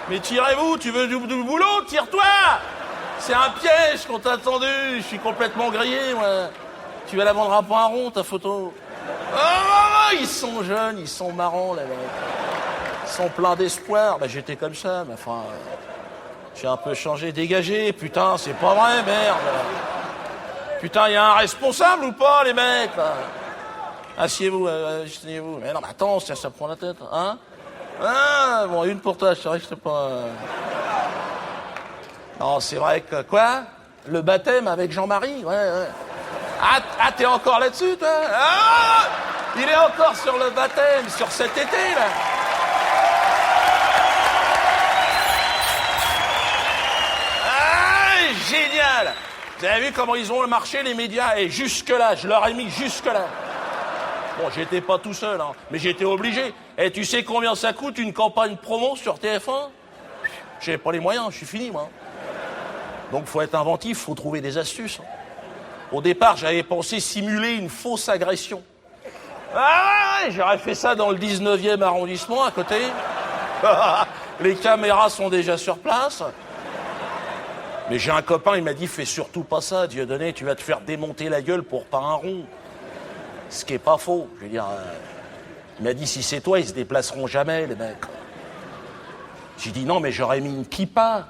Mais tirez-vous, tu veux du boulot, tire-toi. C'est un piège qu'on t'a tendu, je suis complètement grillé, moi. Tu vas la vendre à point rond, ta photo. Oh, ils sont jeunes, ils sont marrants, là. Ils sont pleins d'espoir. Bah, j'étais comme ça, mais enfin... j'ai un peu changé, dégagé, putain, c'est pas vrai, merde. Putain, il y a un responsable ou pas, les mecs, là? Asseyez-vous, asseyez-vous. Mais non, mais attends, ça prend la tête, hein? Ah, bon, une pour toi, c'est vrai que c'est pas... Non, c'est vrai que, quoi? Le baptême avec Jean-Marie, ouais. Ah, t'es encore là-dessus, toi? Ah, il est encore sur le baptême, sur cet été, là. Ah, génial! Vous avez vu comment ils ont marché, les médias? Et jusque-là, je leur ai mis jusque-là. Bon, j'étais pas tout seul, hein, mais j'étais obligé. Et tu sais combien ça coûte, une campagne promo sur TF1? J'ai pas les moyens, je suis fini, moi. Donc, faut être inventif, faut trouver des astuces. Au départ, j'avais pensé simuler une fausse agression. Ah, j'aurais fait ça dans le 19e arrondissement, à côté. Les caméras sont déjà sur place. Mais j'ai un copain, il m'a dit, fais surtout pas ça, Dieudonné, tu vas te faire démonter la gueule pour pas un rond. Ce qui est pas faux. Je veux dire, il m'a dit, si c'est toi, ils se déplaceront jamais, les mecs. J'ai dit, non, mais j'aurais mis une kippa.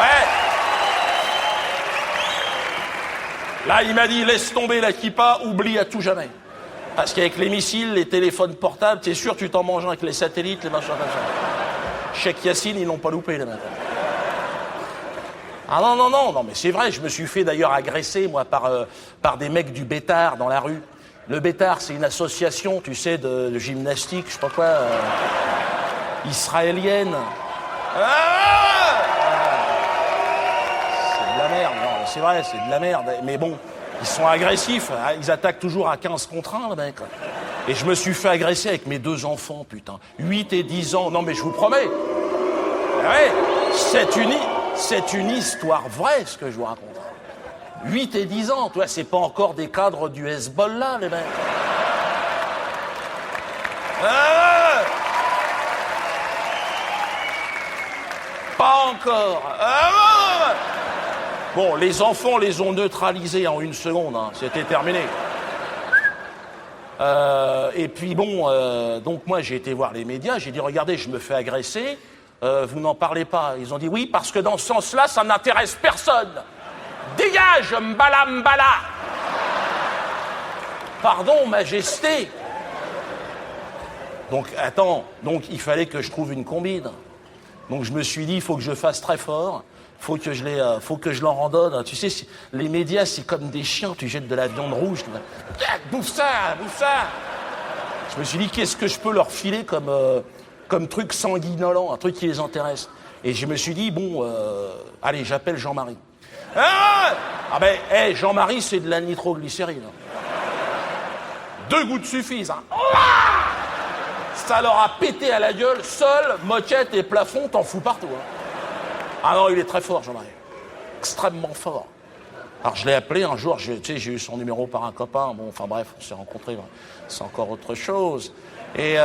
Ouais. Là, il m'a dit, laisse tomber la kippa, oublie à tout jamais. Parce qu'avec les missiles, les téléphones portables, t'es sûr, tu t'en manges avec les satellites, les machins comme ça. Cheikh Yassine, ils n'ont pas loupé, les mecs. Ah non, mais c'est vrai, je me suis fait d'ailleurs agresser, moi, par des mecs du Bétard dans la rue. Le Bétard, c'est une association, tu sais, de gymnastique, je sais pas quoi, israélienne. C'est de la merde, non, c'est vrai, c'est de la merde. Mais bon, ils sont agressifs, ils attaquent toujours à 15 contre 1, le mec. Et je me suis fait agresser avec mes 2 enfants, putain. 8 et 10 ans, non mais je vous promets. Ouais, c'est une histoire vraie, ce que je vous raconte. 8 et 10 ans, tu vois, c'est pas encore des cadres du Hezbollah, les mecs. Pas encore. Bon, les enfants les ont neutralisés en 1 seconde, hein. C'était terminé. Et puis bon, donc moi j'ai été voir les médias, j'ai dit, regardez, je me fais agresser. Vous n'en parlez pas. Ils ont dit oui, parce que dans ce sens-là, ça n'intéresse personne. Dégage, mbala. Pardon, majesté. Donc, attends, il fallait que je trouve une combine. Donc, je me suis dit, il faut que je fasse très fort. Faut que je leur en donne. Tu sais, les médias, c'est comme des chiens. Tu jettes de la viande rouge. Bouffe ça. Je me suis dit, qu'est-ce que je peux leur filer comme truc sanguinolent, un truc qui les intéresse. Et je me suis dit, bon, allez, j'appelle Jean-Marie. Jean-Marie, c'est de la nitroglycérine. 2 gouttes suffisent, hein. Ça leur a pété à la gueule, sol, moquette et plafond, t'en fous partout, hein. Ah non, il est très fort, Jean-Marie. Extrêmement fort. Alors, je l'ai appelé un jour, j'ai eu son numéro par un copain. Bon, enfin bref, on s'est rencontrés, c'est encore autre chose. Et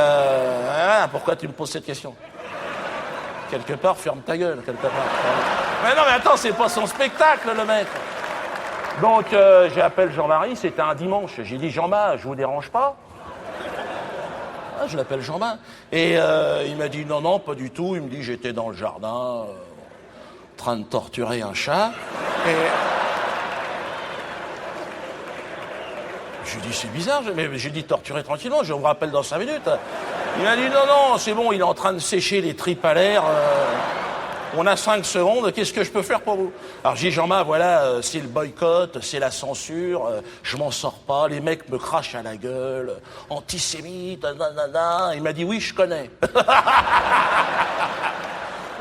pourquoi tu me poses cette question? Quelque part, ferme ta gueule, quelque part. Mais non, mais attends, c'est pas son spectacle, le mec. Donc, j'appelle Jean-Marie, c'était un dimanche. J'ai dit, Jean-Marie, je vous dérange pas? Je l'appelle Jean-Marie. Et il m'a dit, non, pas du tout. Il me dit, j'étais dans le jardin, en train de torturer un chat. Et... je lui dis, c'est bizarre, mais j'ai dit torturer tranquillement, je vous rappelle dans 5 minutes. Il m'a dit, non, c'est bon, il est en train de sécher les tripes à l'air. On a 5 secondes, qu'est-ce que je peux faire pour vous? Alors j'ai dit, Jean-Marc, voilà, c'est le boycott, c'est la censure, je m'en sors pas, les mecs me crachent à la gueule, antisémite, nanana. Il m'a dit, oui, je connais.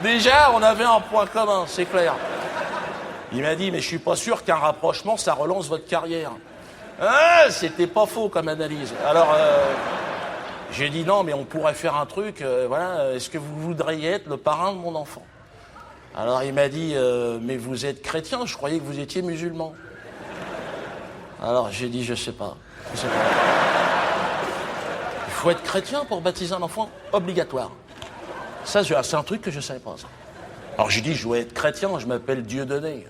Déjà, on avait un point commun, c'est clair. Il m'a dit, mais je suis pas sûr qu'un rapprochement, ça relance votre carrière. C'était pas faux comme analyse. Alors, j'ai dit non, mais on pourrait faire un truc, voilà, est-ce que vous voudriez être le parrain de mon enfant? Alors il m'a dit, mais vous êtes chrétien, je croyais que vous étiez musulman. Alors j'ai dit, je sais pas. faut être chrétien pour baptiser un enfant, obligatoire. Ça, c'est un truc que je savais pas, ça. Alors j'ai dit, je dois être chrétien, je m'appelle Dieudonné.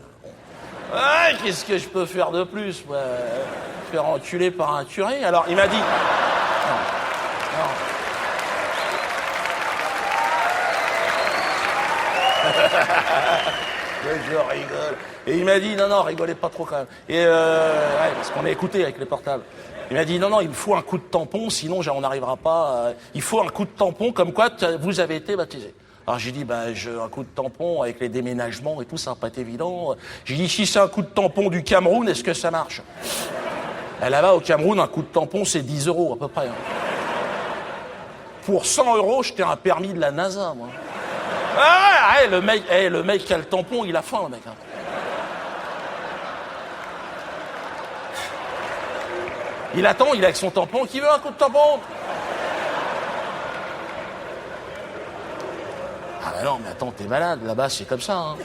Ah, qu'est-ce que je peux faire de plus, moi? Faire enculer par un curé? Alors il m'a dit... Non. Ouais, je rigole. Et il m'a dit, non, rigolez pas trop quand même. Et parce qu'on a écouté avec les portables. Il m'a dit, non, il me faut un coup de tampon, sinon on n'arrivera pas. Il faut un coup de tampon, comme quoi vous avez été baptisé. Alors j'ai dit, un coup de tampon avec les déménagements et tout, ça va pas être évident. J'ai dit, si c'est un coup de tampon du Cameroun, est-ce que ça marche? Là-bas, au Cameroun, un coup de tampon, c'est 10 € à peu près. Hein. Pour 100 €, j'étais un permis de la NASA, moi. Le mec qui a le tampon, il a faim, le mec. Hein. Il attend, il est avec son tampon. Qui veut un coup de tampon? Ah non, mais attends, t'es malade, là-bas, c'est comme ça. Hein.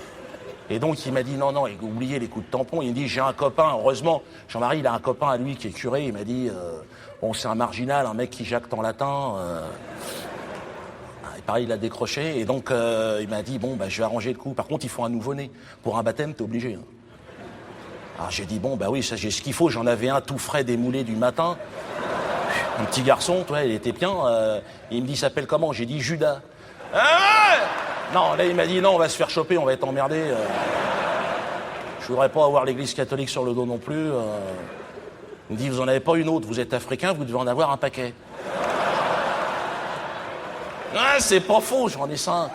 Et donc, il m'a dit, non, oubliez les coups de tampon. Il me dit, j'ai un copain, heureusement, Jean-Marie, il a un copain à lui qui est curé. Il m'a dit, bon, c'est un marginal, un mec qui jacte en latin. Et pareil, il a décroché. Et donc, il m'a dit, bon, je vais arranger le coup. Par contre, il faut un nouveau-né. Pour un baptême, t'es obligé. Hein. Alors, j'ai dit, bon, oui, ça, j'ai ce qu'il faut. J'en avais un tout frais démoulé du matin. Un petit garçon, toi, il était bien. Il me dit, il s'appelle comment? J'ai dit, Judas. Non, là, il m'a dit, non, on va se faire choper, on va être emmerdé. Je voudrais pas avoir l'église catholique sur le dos non plus. Il me dit, vous en avez pas une autre, vous êtes africain, vous devez en avoir un paquet. C'est pas faux, j'en ai 5.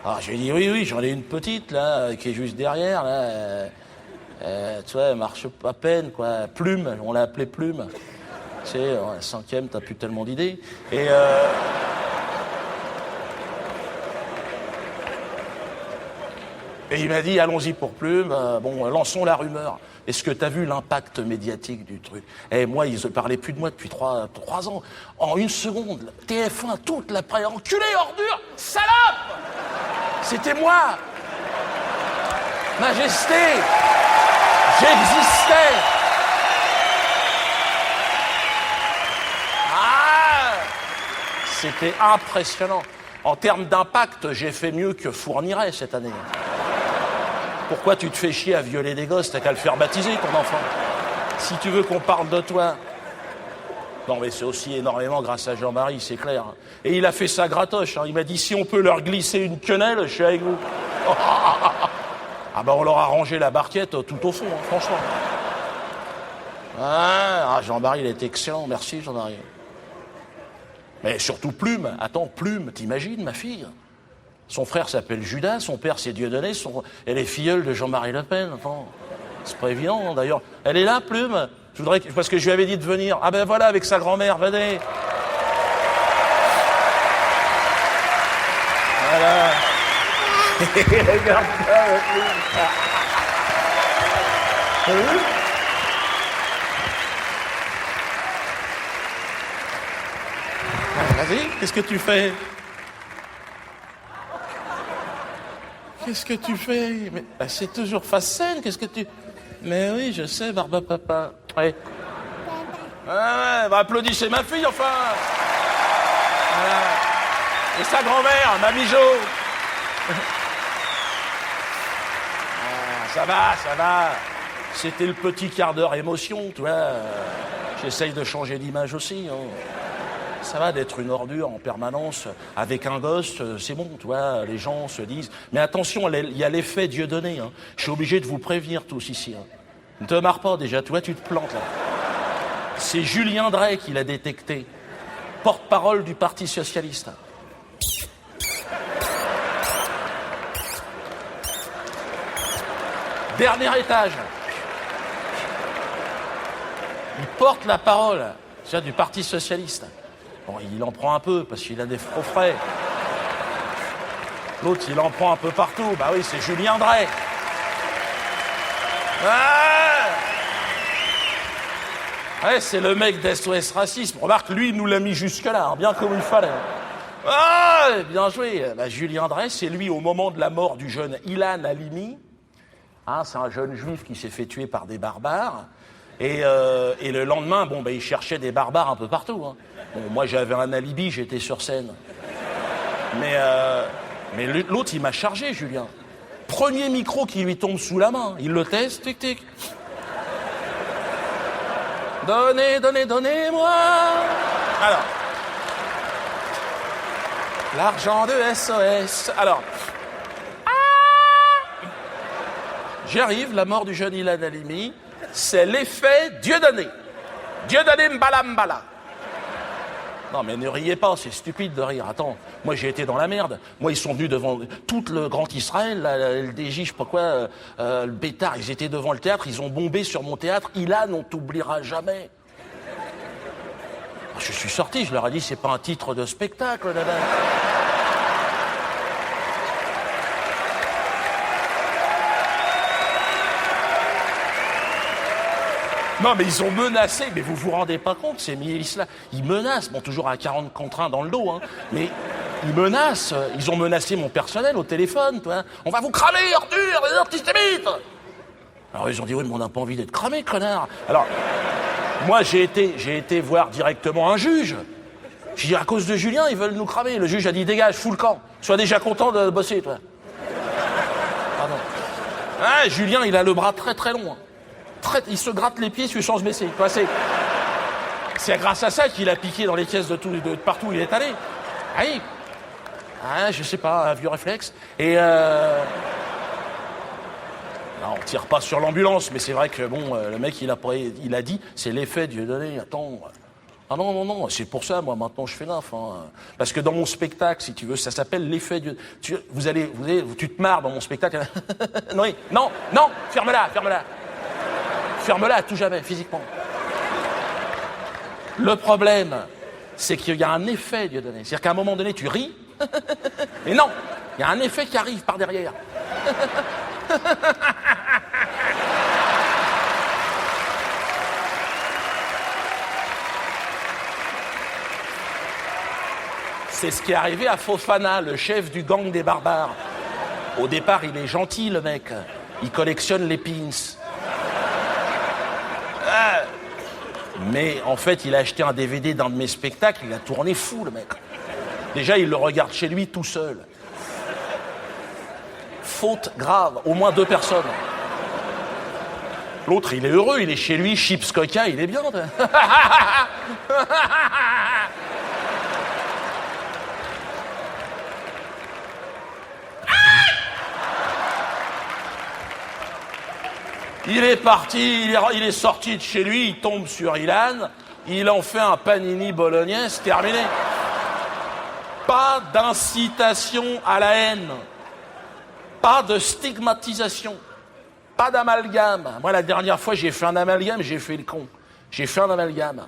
Alors, j'ai dit, oui, j'en ai une petite, là, qui est juste derrière, là. Tu vois, elle marche à peine, quoi. Plume, on l'a appelée Plume. Tu sais, la 5e, t'as plus tellement d'idées. Et il m'a dit, allons-y pour Plume, lançons la rumeur. Est-ce que tu as vu l'impact médiatique du truc? Moi, ils ne parlaient plus de moi depuis 3 ans. En une seconde, TF1, toute la presse, enculé, ordure, salope! C'était moi! Majesté! J'existais! C'était impressionnant. En termes d'impact, j'ai fait mieux que Fourniret cette année. Pourquoi tu te fais chier à violer des gosses? T'as qu'à le faire baptiser, ton enfant. Si tu veux qu'on parle de toi. Non, mais c'est aussi énormément grâce à Jean-Marie, c'est clair. Et il a fait ça gratoche. Hein. Il m'a dit, si on peut leur glisser une quenelle, je suis avec vous. On leur a rangé la barquette tout au fond, hein, franchement. Jean-Marie, il est excellent. Merci, Jean-Marie. Mais surtout Plume. Attends, Plume, t'imagines, ma fille? Son frère s'appelle Judas, son père c'est Dieudonné, elle est filleule de Jean-Marie Le Pen. Attends, c'est pas évident, d'ailleurs. Elle est là, Plume? Parce que je lui avais dit de venir. Voilà, avec sa grand-mère, venez. Voilà. Regarde ça, Plume. Vas-y, qu'est-ce que tu fais? Qu'est-ce que tu fais? Mais c'est toujours facile, qu'est-ce que tu... Mais oui, je sais, Barba Papa. Oui. Applaudissez ma fille, enfin. Voilà. Et sa grand-mère, Mamie Jo. Ça va. C'était le petit quart d'heure émotion, tu vois. J'essaye de changer d'image aussi, hein. Ça va d'être une ordure en permanence avec un gosse, c'est bon, tu vois, les gens se disent... Mais attention, il y a l'effet Dieudonné, hein. Je suis obligé de vous prévenir tous ici. Hein. Ne te marre pas déjà, toi tu te plantes là. C'est Julien Drey qui l'a détecté, porte-parole du Parti Socialiste. Dernier étage. Il porte la parole, du Parti Socialiste. Bon, il en prend un peu, parce qu'il a des faux frais. L'autre, il en prend un peu partout. Oui, c'est Julien Drey. C'est le mec d'SOS Racisme. Remarque, lui, il nous l'a mis jusque-là, hein, bien comme il fallait. Bien joué. Julien Drey, c'est lui, au moment de la mort du jeune Ilan Halimi. C'est un jeune juif qui s'est fait tuer par des barbares. Et le lendemain, bon, il cherchait des barbares un peu partout. Hein. Bon, moi, j'avais un alibi, j'étais sur scène. Mais l'autre, il m'a chargé, Julien. Premier micro qui lui tombe sous la main. Il le teste, tic, tic. Donnez-moi. Alors. L'argent de SOS. Alors. J'arrive, la mort du jeune Ilan Halimi. C'est l'effet Dieudonné. Dieudonné Mbala. Non, mais ne riez pas, c'est stupide de rire. Attends, moi j'ai été dans la merde. Moi, ils sont venus devant tout le Grand Israël, la LDJ, je sais pas quoi, le Bétard, ils étaient devant le théâtre, ils ont bombé sur mon théâtre. Ilan, on t'oubliera jamais. Je suis sorti, je leur ai dit, c'est pas un titre de spectacle, là-bas. Non, mais ils ont menacé, mais vous vous rendez pas compte, ces milices-là, ils menacent, bon, toujours à 40 contre 1 dans le dos, hein, mais ils menacent, ils ont menacé mon personnel au téléphone, toi, hein. On va vous cramer, Arthur, les antisémites. Alors ils ont dit, oui, mais on n'a pas envie d'être cramés, connard. Alors, moi, j'ai été voir directement un juge. J'ai dit, à cause de Julien, ils veulent nous cramer. Le juge a dit, dégage, fous le camp, sois déjà content de bosser, toi. Pardon. Ah, Julien, il a le bras très très long, hein. Il se gratte les pieds sur Champs Messi. C'est grâce à ça qu'il a piqué dans les caisses de partout où il est allé. Ah oui. Ah, je sais pas, un vieux réflexe. Et non, on tire pas sur l'ambulance, mais c'est vrai que bon, le mec il a dit, c'est l'effet Dieudonné. Attends. Ah non, c'est pour ça, moi maintenant je fais gaffe. Hein. Parce que dans mon spectacle, si tu veux, ça s'appelle l'effet Dieudonné. Tu te marres dans mon spectacle. non, ferme-la. Ferme-la à tout jamais, physiquement. Le problème, c'est qu'il y a un effet Dieudonné. C'est-à-dire qu'à un moment donné, tu ris, mais non, il y a un effet qui arrive par derrière. C'est ce qui est arrivé à Fofana, le chef du gang des barbares. Au départ, il est gentil, le mec. Il collectionne les pins. Mais en fait, il a acheté un DVD d'un de mes spectacles, il a tourné fou, le mec. Déjà, il le regarde chez lui tout seul. Faute grave, au moins 2 personnes. L'autre, il est heureux, il est chez lui, chips coca, il est bien. Il est parti, il est sorti de chez lui, il tombe sur Ilan, il en fait un panini bolognaise, terminé. Pas d'incitation à la haine, pas de stigmatisation, pas d'amalgame. Moi, la dernière fois, j'ai fait un amalgame, j'ai fait le con. J'ai fait un amalgame.